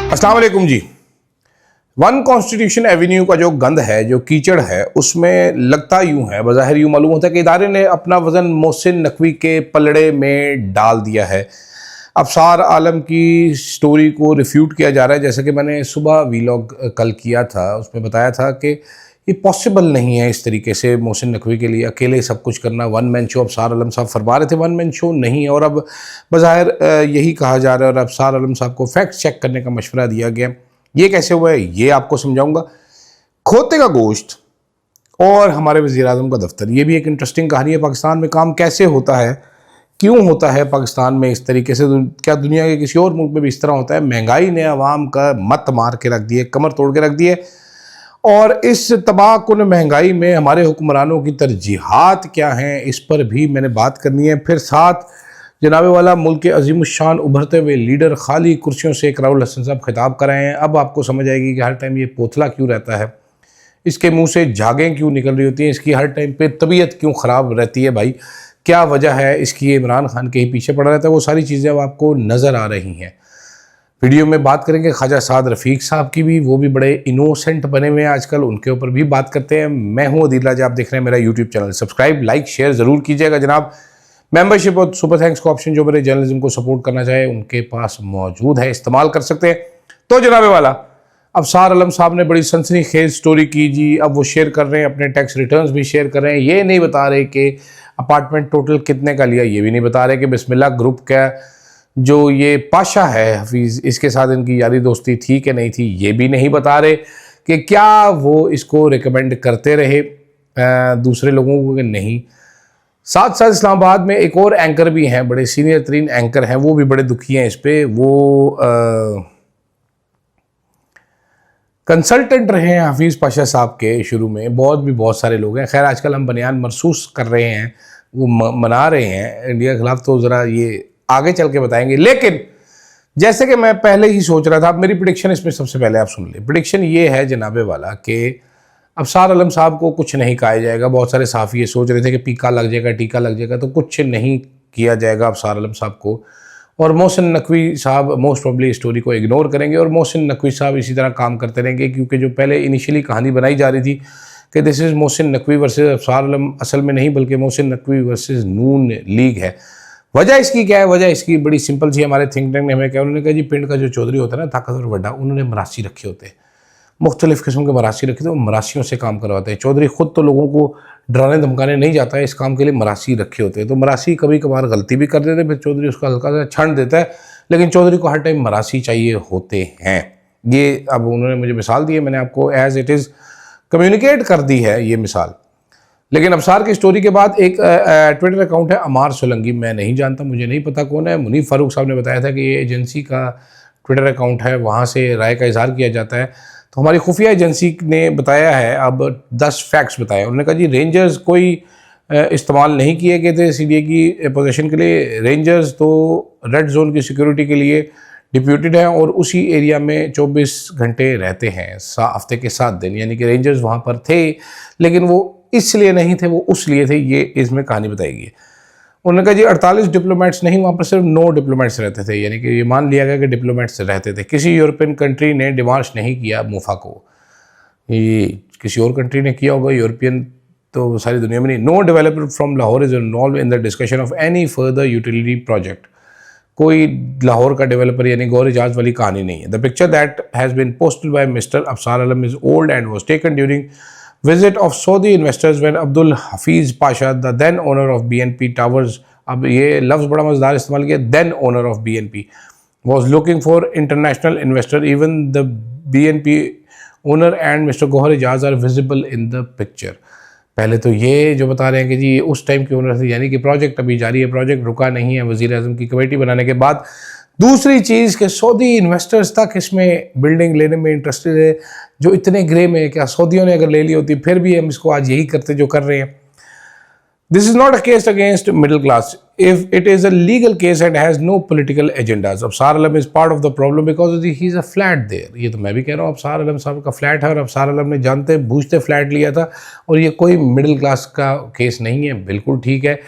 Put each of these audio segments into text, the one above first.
अस्सलाम वालेकुम जी। One constitution Avenue का जो गंद है, जो कीचड़ है, उसमें लगता यूं है, बज़ाहिर यूं मालूम होता है कि इदारे ने अपना वज़न मोहसिन नकवी के पलड़े में डाल दिया है। अफसार आलम की स्टोरी को रिफ्यूट किया जा रहा है। जैसे कि मैंने सुबह वीलॉग कल किया था, उसमें बताया था कि ये पॉसिबल नहीं है इस तरीके से मोहसिन नकवी के लिए अकेले सब कुछ करना। वन मैन शो अफसार आलम साहब फरमा रहे थे वन मैन शो नहीं है, और अब बज़ाहिर यही कहा जा रहा है और अफसार आलम साहब को फैक्ट चेक करने का मशवरा दिया गया। ये कैसे हुआ है ये आपको समझाऊंगा। खोते का गोश्त और हमारे वज़ीर-ए-आज़म का दफ्तर, ये भी एक इंटरेस्टिंग कहानी है। पाकिस्तान में काम कैसे होता है, क्यों होता है पाकिस्तान में इस तरीके से, क्या दुनिया के किसी और मुल्क में भी इस तरह होता है? महंगाई ने अवाम का मत मार के रख दिए, कमर तोड़ के रख दिए, और इस तबाहकुन महंगाई में हमारे हुक्मरानों की तरजीहात क्या हैं, इस पर भी मैंने बात करनी है। फिर साथ जनाबे वाला मुल्क के अजीमुश्शान उभरते हुए लीडर खाली कुर्सियों से इकराउल हसन साहब खिताब कर रहे हैं। अब आपको समझ आएगी कि हर टाइम ये पोथला क्यों रहता है, इसके मुंह से झागें क्यों निकल रही होती हैं, इसकी हर टाइम पे तबीयत क्यों ख़राब रहती है। भाई क्या वजह है इसकी, इमरान खान के ही पीछे पड़ा रहता है। वो सारी चीज़ें अब आपको नज़र आ रही हैं। वीडियो में बात करेंगे ख्वाजा साद रफ़ीक साहब की भी, वो भी बड़े इनोसेंट बने हुए हैं आजकल, उनके ऊपर भी बात करते हैं। मैं हूँ अदील राजा, आप देख रहे हैं मेरा YouTube channel. Subscribe, like, share ज़रूर कीजिएगा जनाब। मेंबरशिप और सुपर थैंक्स का ऑप्शन जो मेरे जर्नलिज्म को सपोर्ट करना चाहे उनके पास मौजूद है, इस्तेमाल कर सकते हैं। तो जनाबे वाला अफसार आलम साहब ने बड़ी सनसनीखेज स्टोरी की जी। अब वो शेयर कर रहे हैं, अपने टैक्स रिटर्न्स भी शेयर कर रहे हैं। ये नहीं बता रहे कि अपार्टमेंट टोटल कितने का लिया, ये भी नहीं बता रहे कि बिस्मिल्लाह ग्रुप का जो ये पाशा है हफीज़, इसके साथ इनकी यारी दोस्ती थी कि नहीं थी, ये भी नहीं बता रहे कि क्या वो इसको रिकमेंड करते रहे दूसरे लोगों को कि नहीं। साथ साथ इस्लामाबाद में एक और एंकर भी हैं, बड़े सीनियर तरीन एंकर हैं, वो भी बड़े दुखी हैं इस पर। वो कंसल्टेंट रहे हैं हफीज़ पाशा साहब के शुरू में, बहुत सारे लोग हैं। खैर आजकल हम बनियान महसूस कर रहे हैं, वो मना रहे हैं इंडिया के खिलाफ, तो ज़रा ये आगे चल के बताएंगे। लेकिन जैसे कि मैं पहले ही सोच रहा था, अब मेरी प्रेडिक्शन इसमें सबसे पहले आप सुन लें। प्रेडिक्शन ये है जनाबे वाला कि अफसार आलम साहब को कुछ नहीं कहा जाएगा। बहुत सारे साफ़ी ये सोच रहे थे कि टीका लग जाएगा, तो कुछ नहीं किया जाएगा अफसार आलम साहब को, और मोहसिन नकवी साहब मोस्ट प्रॉब्ली स्टोरी को इग्नोर करेंगे, और मोहसिन नकवी साहब इसी तरह काम करते रहेंगे। क्योंकि जो पहले इनिशियली कहानी बनाई जा रही थी कि this is Mohsin Naqvi versus Afsar Alam, असल में नहीं बल्कि मोहसिन नकवी वर्सेस नून लीग है। वजह इसकी क्या है? वजह इसकी बड़ी सिंपल सी, हमारे थिंक टैंक ने हमें क्या, उन्होंने कहा जी पिंड का जो चौधरी होता है ना, ताकतवर बड़ा, उन्होंने मरासी रखे होते हैं, मुख्तलिफ़ किस्म के मरासी रखे थे, वो मरासियों से काम करवाते हैं। चौधरी ख़ुद तो लोगों को डराने धमकाने नहीं जाता है, इस काम के लिए मरासी रखे होते हैं। तो मरासी कभी कभार गलती भी कर देते, फिर चौधरी उसका हल्का सा छंड देता है, लेकिन चौधरी को हर टाइम मरासी चाहिए होते हैं। ये अब उन्होंने मुझे मिसाल दी है, मैंने आपको एज़ इट इज़ कम्युनिकेट कर दी है ये मिसाल। लेकिन अफसार की स्टोरी के बाद एक ट्विटर अकाउंट है अमार सोलंकी, मैं नहीं जानता, मुझे नहीं पता कौन है। मुनीफ फारूक साहब ने बताया था कि ये एजेंसी का ट्विटर अकाउंट है, वहाँ से राय का इजहार किया जाता है। तो हमारी खुफिया एजेंसी ने बताया है, अब 10 फैक्ट्स बताए। उन्होंने कहा जी रेंजर्स कोई इस्तेमाल नहीं किए गए थे सीडीए की पोजीशन के लिए। रेंजर्स तो रेड जोन की सिक्योरिटी के लिए डिप्यूटेड हैं और उसी एरिया में 24 घंटे रहते हैं, हफ्ते के 7 दिन, यानी कि रेंजर्स वहाँ पर थे, लेकिन वो इसलिए नहीं थे, वो उस लिए थे। ये इसमें कहानी बताएगी। उन्होंने कहा जी 48 डिप्लोमेट्स नहीं, वहाँ पर सिर्फ 9 डिप्लोमेट्स रहते थे, यानी कि ये मान लिया गया कि डिप्लोमेट्स रहते थे। किसी यूरोपियन कंट्री ने डिमार्श नहीं किया मूफा को, ये किसी और कंट्री ने किया होगा, यूरोपियन तो सारी दुनिया में नहीं। No developer from Lahore is involve in the discussion of any further utility project. कोई लाहौर का डेवलपर यानी गौर इजाज वाली कहानी नहीं है। The picture that has been posted by mister Afsar Alam is old and was taken during visit of Saudi investors when Abdul Hafiz Pasha, the then owner of BNP Towers, अब ये लफ्ज़ बड़ा मज़ेदार इस्तेमाल किया, then owner of BNP, was looking for international investor. Even the BNP owner and Mr. Gohar Ijaz are visible in the picture. पहले तो ये जो बता रहे हैं कि जी उस टाइम के ओनर थे, यानी कि प्रोजेक्ट अभी जारी है, प्रोजेक्ट रुका नहीं है वज़ीर-ए-आज़म की कमेटी बनाने के बाद। दूसरी चीज़ कि सऊदी इन्वेस्टर्स तक इसमें बिल्डिंग लेने में इंटरेस्टेड है, जो इतने ग्रे में है। क्या सऊदियों ने अगर ले ली होती फिर भी हम इसको आज यही करते जो कर रहे हैं। This is not a case against middle class if it is a legal case and has no political agendas. Afsar Alam is part of the problem because he is a flat there. ये तो मैं भी कह रहा हूँ, अफसार आलम साहब का फ्लैट है और अफसार आलम ने जानते बूझते फ्लैट लिया था, और ये कोई मिडिल क्लास का केस नहीं है। बिल्कुल ठीक है,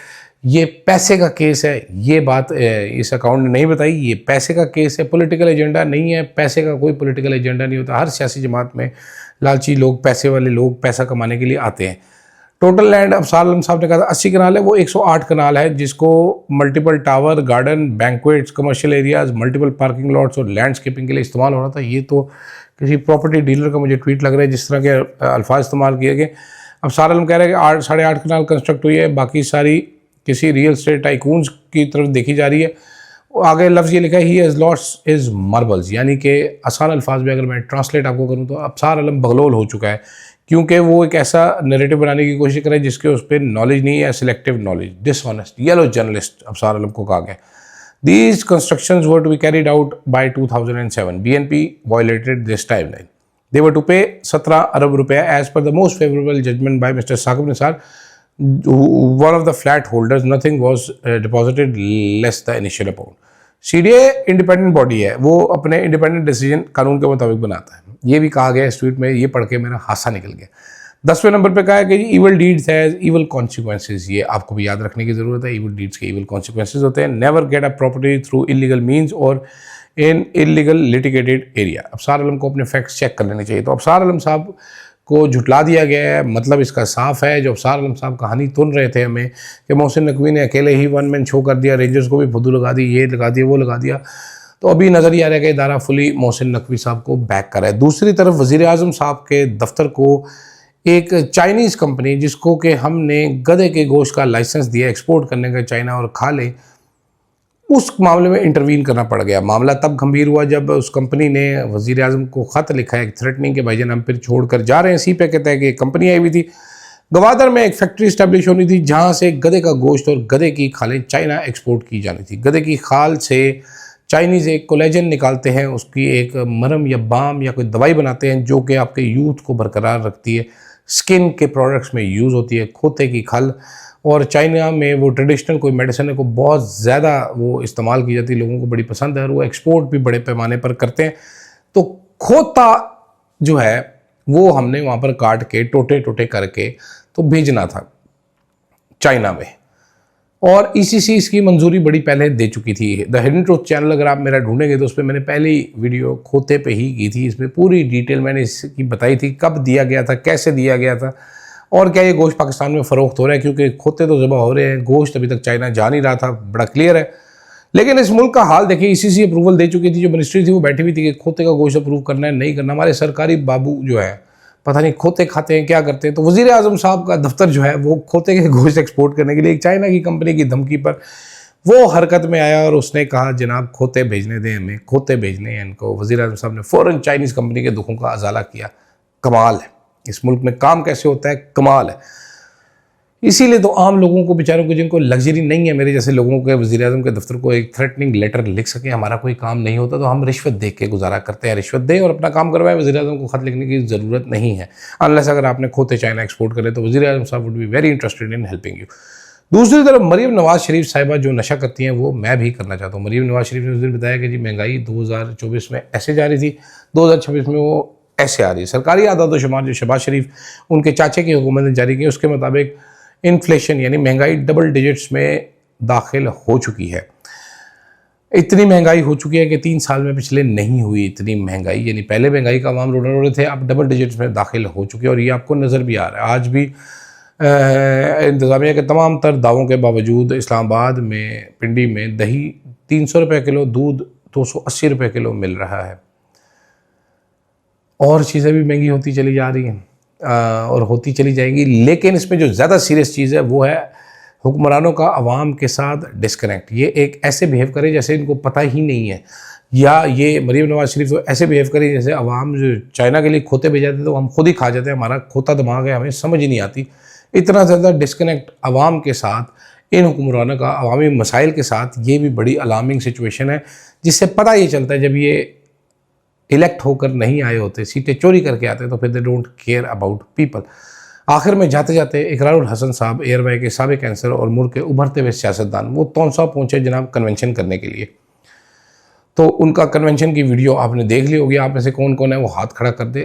ये पैसे का केस है, ये बात इस अकाउंट ने नहीं बताई। ये पैसे का केस है, पॉलिटिकल एजेंडा नहीं है। पैसे का कोई पॉलिटिकल एजेंडा नहीं होता। हर सियासी जमात में लालची लोग, पैसे वाले लोग पैसा कमाने के लिए आते हैं। टोटल लैंड अफसार आलम साहब ने कहा था 80 कनाल है, वो 108 कनाल है, जिसको multiple tower, garden, banquets, commercial areas, multiple parking lots और लैंडस्केपिंग के लिए इस्तेमाल हो रहा था। ये तो किसी प्रॉपर्टी डीलर का मुझे ट्वीट लग रहा है जिस तरह के अल्फाज इस्तेमाल किए गए। अफसार आलम कह रहे हैं कि 8.5 कनाल कंस्ट्रक्ट हुई है, बाकी सारी किसी रियल स्टेट टाइकून्स की तरफ देखी जा रही है। आगे लफ्ज़ ये लिखा है, he has lost his marbles, यानी कि आसान अल्फाज में अगर मैं ट्रांसलेट आपको करूँ तो अफसार आलम बगलोल हो चुका है, क्योंकि वो एक ऐसा नैरेटिव बनाने की कोशिश करे जिसके उस पर नॉलेज नहीं है, selective knowledge, dishonest, yellow journalist Afsar Alam को कहा गया। These constructions were to be carried out by 2007. BNP violated this timeline. They were to pay 17 अरब रुपया as per the most favorable judgment by Mr. Saqib Nisar, one of the flat holders. Nothing was deposited less the initial amount. CDA independent body है, वो अपने independent decision कानून के मुताबिक बनाता है। ये भी कहा गया इस ट्वीट में, ये पढ़ के मेरा हासा निकल गया। 10वें नंबर पे कहा है कि evil deeds has evil consequences. ये आपको भी याद रखने की जरूरत है, ईवल डीड्स के ईवल कॉन्सिक्वेंसेज होते हैं। Never get a property through illegal means और इन illegal litigated area. Afsar Alam को अपने फैक्ट्स चेक कर लेने चाहिए। तो अफसार आलम साहब को झुटला दिया गया है, मतलब इसका साफ है। जो अफसार आलम साहब कहानी तुन रहे थे हमें कि मोहसिन नकवी ने अकेले ही वन मैन शो कर दिया, रेंजर्स को भी फुदू लगा दी, ये लगा दिया, वो लगा दिया, तो अभी नज़र ही आ रहा है कि इदारा फुली मोहसिन नकवी साहब को बैक कर रहा है। दूसरी तरफ वज़ीर आज़म साहब के दफ्तर को एक चाइनीज़ कंपनी, जिसको कि हमने गधे के गोश्त का लाइसेंस दिया एक्सपोर्ट करने का चाइना और खा ले, उस मामले में इंटरवीन करना पड़ गया। मामला तब गंभीर हुआ जब उस कंपनी ने वज़ीर आज़म को ख़त लिखा है थ्रेटनिंग के, भाईजान हम फिर छोड़ कर जा रहे हैं। सी पे कहता है कि कंपनी आई हुई थी गवादर में, एक फैक्ट्री इस्टेब्लिश होनी थी जहाँ से गधे का गोश्त और गधे की खालें चाइना एक्सपोर्ट की जानी थी। गधे की खाल से चाइनीज़ एक कोलेजन निकालते हैं, उसकी एक मरहम या बाम या कोई दवाई बनाते हैं जो कि आपके यूथ को बरकरार रखती है, स्किन के प्रोडक्ट्स में यूज़ होती है। खोते की खल, और चाइना में वो ट्रेडिशनल कोई मेडिसिन है को बहुत ज़्यादा वो इस्तेमाल की जाती है, लोगों को बड़ी पसंद है और वो एक्सपोर्ट भी बड़े पैमाने पर करते हैं। तो खोता जो है वो हमने वहाँ पर काट के टोटे टोटे करके तो भेजना था चाइना में, और ईसीसी इसकी मंजूरी बड़ी पहले दे चुकी थी। द हिडन ट्रूथ चैनल अगर आप मेरा ढूंढेंगे तो उस पर मैंने पहली वीडियो खोते पे ही की थी। इसमें पूरी डिटेल मैंने इसकी बताई थी, कब दिया गया था, कैसे दिया गया था, और क्या ये गोश्त पाकिस्तान में फ़रोख्त हो रहा है, क्योंकि खोते तो ज़बह हो रहे हैं, गोश्त अभी तक चाइना जा नहीं रहा था, बड़ा क्लियर है। लेकिन इस मुल्क का हाल देखिए, ईसीसी अप्रूवल दे चुकी थी, जो मिनिस्ट्री थी वो बैठी हुई थी कि खोते का गोश्त अप्रूव करना है नहीं करना। हमारे सरकारी बाबू जो है पता नहीं खोते खाते हैं क्या करते हैं। तो वज़ीर आज़म साहब का दफ्तर जो है वो खोते के गोश्त एक्सपोर्ट करने के लिए एक चाइना की कंपनी की धमकी पर वो हरकत में आया और उसने कहा जनाब खोते भेजने दें, हमें खोते भेजने हैं इनको। वज़ीर आज़म साहब ने फ़ौरन चाइनीज़ कंपनी के दुखों का अजाला किया। कमाल है, इस मुल्क में काम कैसे होता है, कमाल है। इसीलिए तो आम लोगों को, बेचारों को, जिनको लग्जरी नहीं है, मेरे जैसे लोगों के, वज़ीर आज़म के दफ्तर को एक थ्रेटनिंग लेटर लिख सके, हमारा कोई काम नहीं होता तो हम रिश्वत दे के गुजारा करते हैं। रिश्वत दें और अपना काम करवाएं, वज़ीर आज़म को ख़त लिखने की ज़रूरत नहीं है। अनलेस अगर आपने खोते चाइना एक्सपोर्ट करे तो वज़ीर आज़म साहब would be very interested in helping you. दूसरी तरफ मरीम नवाज़ शरीफ साहिबा जो नशा करती हैं वो मैं भी करना चाहता हूँ। मरीम नवाज़ शरीफ ने उस दिन बताया कि जी महंगाई 2024 में ऐसे जा रही थी, 2026 में वो ऐसे आ रही है। सरकारी आदाद शुमार जो शहबाज शरीफ उनके चाचे की हुकूमत ने जारी की, उसके मुताबिक इन्फ्लेशन यानी महंगाई डबल डिजिट्स में दाखिल हो चुकी है। इतनी महंगाई हो चुकी है कि 3 साल में पिछले नहीं हुई इतनी महंगाई, यानी पहले महंगाई का अवाम रोने रोने थे, अब डबल डिजिट्स में दाखिल हो चुकी है। और ये आपको नज़र भी आ रहा है। आज भी इंतज़ामिया के तमाम तर दावों के बावजूद इस्लामाबाद में, पिंडी में दही 300 रुपये किलो, दूध 280 रुपये किलो मिल रहा है। और चीज़ें भी महंगी होती चली जा रही हैं और होती चली जाएंगी। लेकिन इसमें जो ज़्यादा सीरियस चीज़ है वो है हुक्मरानों का आवाम के साथ डिस्कनेक्ट। ये एक ऐसे बिहेव करे जैसे इनको पता ही नहीं है, या ये मरीम नवाज़ शरीफ तो ऐसे बिहेव करे जैसे आवाम जो चाइना के लिए खोते भेज जाते तो हम खुद ही खा जाते हैं, हमारा खोता दिमाग है, हमें समझ ही नहीं आती। इतना ज़्यादा डिस्कनेक्ट आवाम के साथ, इन हुक्मरानों का अवामी मसाइल के साथ, ये भी बड़ी अलार्मिंग सिचुएशन है, जिससे पता ये चलता है जब ये इलेक्ट होकर नहीं आए होते, सीटें चोरी करके आते तो फिर they don't care about people. आखिर में जाते जाते इकरारुल हसन साहब, एयरवाई के साबिक कैंसर और मुल्क के उभरते हुए सियासतदान, वो तौनसा पहुँचे जनाब कन्वेंशन करने के लिए। तो उनका कन्वेंशन की वीडियो आपने देख ली होगी। आप में से कौन कौन है वो हाथ खड़ा कर दे।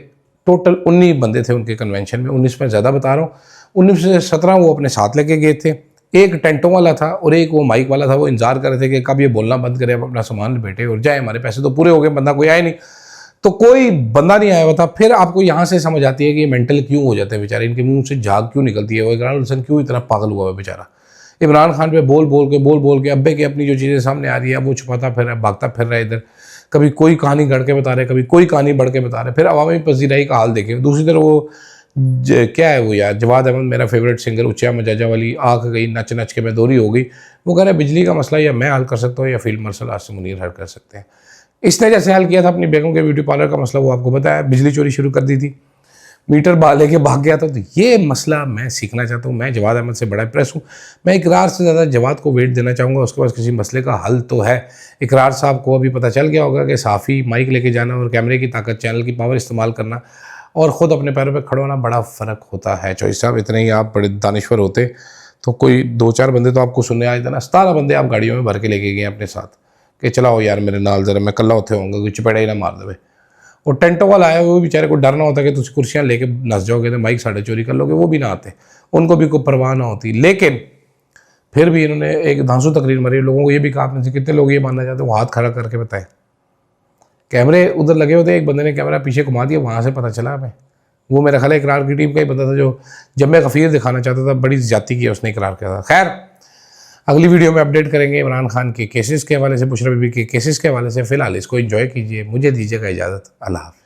टोटल 19 बंदे थे उनके कन्वेंशन में, 19 में ज़्यादा बता रहा हूँ, 19 से 17 वो अपने साथ लेके गए थे। एक टेंटों वाला था और एक वो माइक वाला था। वो इंतजार कर रहे थे कि कब ये बोलना बंद करे, अब अपना सामान लपेटे और जाए, हमारे पैसे तो पूरे हो गए। बंदा कोई आया नहीं, तो कोई बंदा नहीं आया हुआ था। फिर आपको यहाँ से समझ आती है कि ये मेंटल क्यों हो जाते हैं बेचारे, इनके मुंह से झाग क्यों निकलती है, वो इमरान हुसैन क्यों इतना पागल हुआ है बेचारा। इमरान खान पे बोल बोल के अब्बे की अपनी जो चीज़ें सामने आ रही है, अब वो छुपाता फिर रहा है, भागता फिर रहा है इधर। कभी कोई कहानी गढ़ के बता रहे, कभी कोई कहानी बढ़ के बता रहे। फिर अवामी पजीराई का हाल देखें। दूसरी तरफ वो क्या है वो यार, जवाद अहमद मेरा फेवरेट सिंगर, उच्चा मजाजा वाली आँख गई नच नच के मैं दोहरी हो गई। वो कह रहे हैं बिजली का मसला या मैं हल कर सकता हूँ या फील्ड मार्शल आसिम मुनीर हल कर सकते हैं। इसने जैसे हल किया था अपनी बेगम के ब्यूटी पार्लर का मसला, वो आपको बताया, बिजली चोरी शुरू कर दी थी, मीटर बाल लेके भाग गया था। तो ये मसला मैं सीखना चाहता हूँ। मैं जवाद अहमद से बड़ा इंप्रेस हूँ। मैं इकरार से ज़्यादा जवाद को वेट देना चाहूँगा, उसके पास किसी मसले का हल तो है। इकरार साहब को अभी पता चल गया होगा कि साफ़ी माइक लेके जाना और कैमरे की ताकत, चैनल की पावर इस्तेमाल करना और ख़ुद अपने पैरों पर खड़ा होना बड़ा फ़र्क होता है। चौधरी साहब इतने ही आप बड़े दानिश्वर होते तो कोई 2-4 बंदे तो आपको सुनने आ जाते ना। 17 बंदे आप गाड़ियों में भर के लेके गए अपने साथ कि चलाओ यार मेरे नाल जरा, मैं कल्ला उत्थे होऊंगा, कोई चपेड़ा ही ना मार देवे। और टेंटो वाला आया, वो बेचारे को डर ना होता कि तुम कुर्सियाँ लेके नस जाओगे तो माइक साढ़े चोरी कर लोगे, वो भी ना आते, उनको भी कोई परवाह ना होती। लेकिन फिर भी इन्होंने एक धांसू तकरीर मारी। लोगों को ये भी कहा आपने, कितने लोग ये मानना चाहते हैं, वो हाथ खड़ा करके बताएं। कैमरे उधर लगे होते, एक बंदे ने कैमरा पीछे घुमा दिया, वहाँ से पता चला हमें। वो मेरा ख्याल इकरार की टीम का ही बंदा था जो जम्मे गफीर दिखाना चाहता था, बड़ी ज्यादती की उसने इकरार किया था। खैर अगली वीडियो में अपडेट करेंगे इमरान खान के केसेस के हवाले से, बुशरा बीबी के केसेस के हवाले से। फिलहाल इसको एंजॉय कीजिए, मुझे दीजिएगा इजाज़त। अल्लाह हाफ़िज़।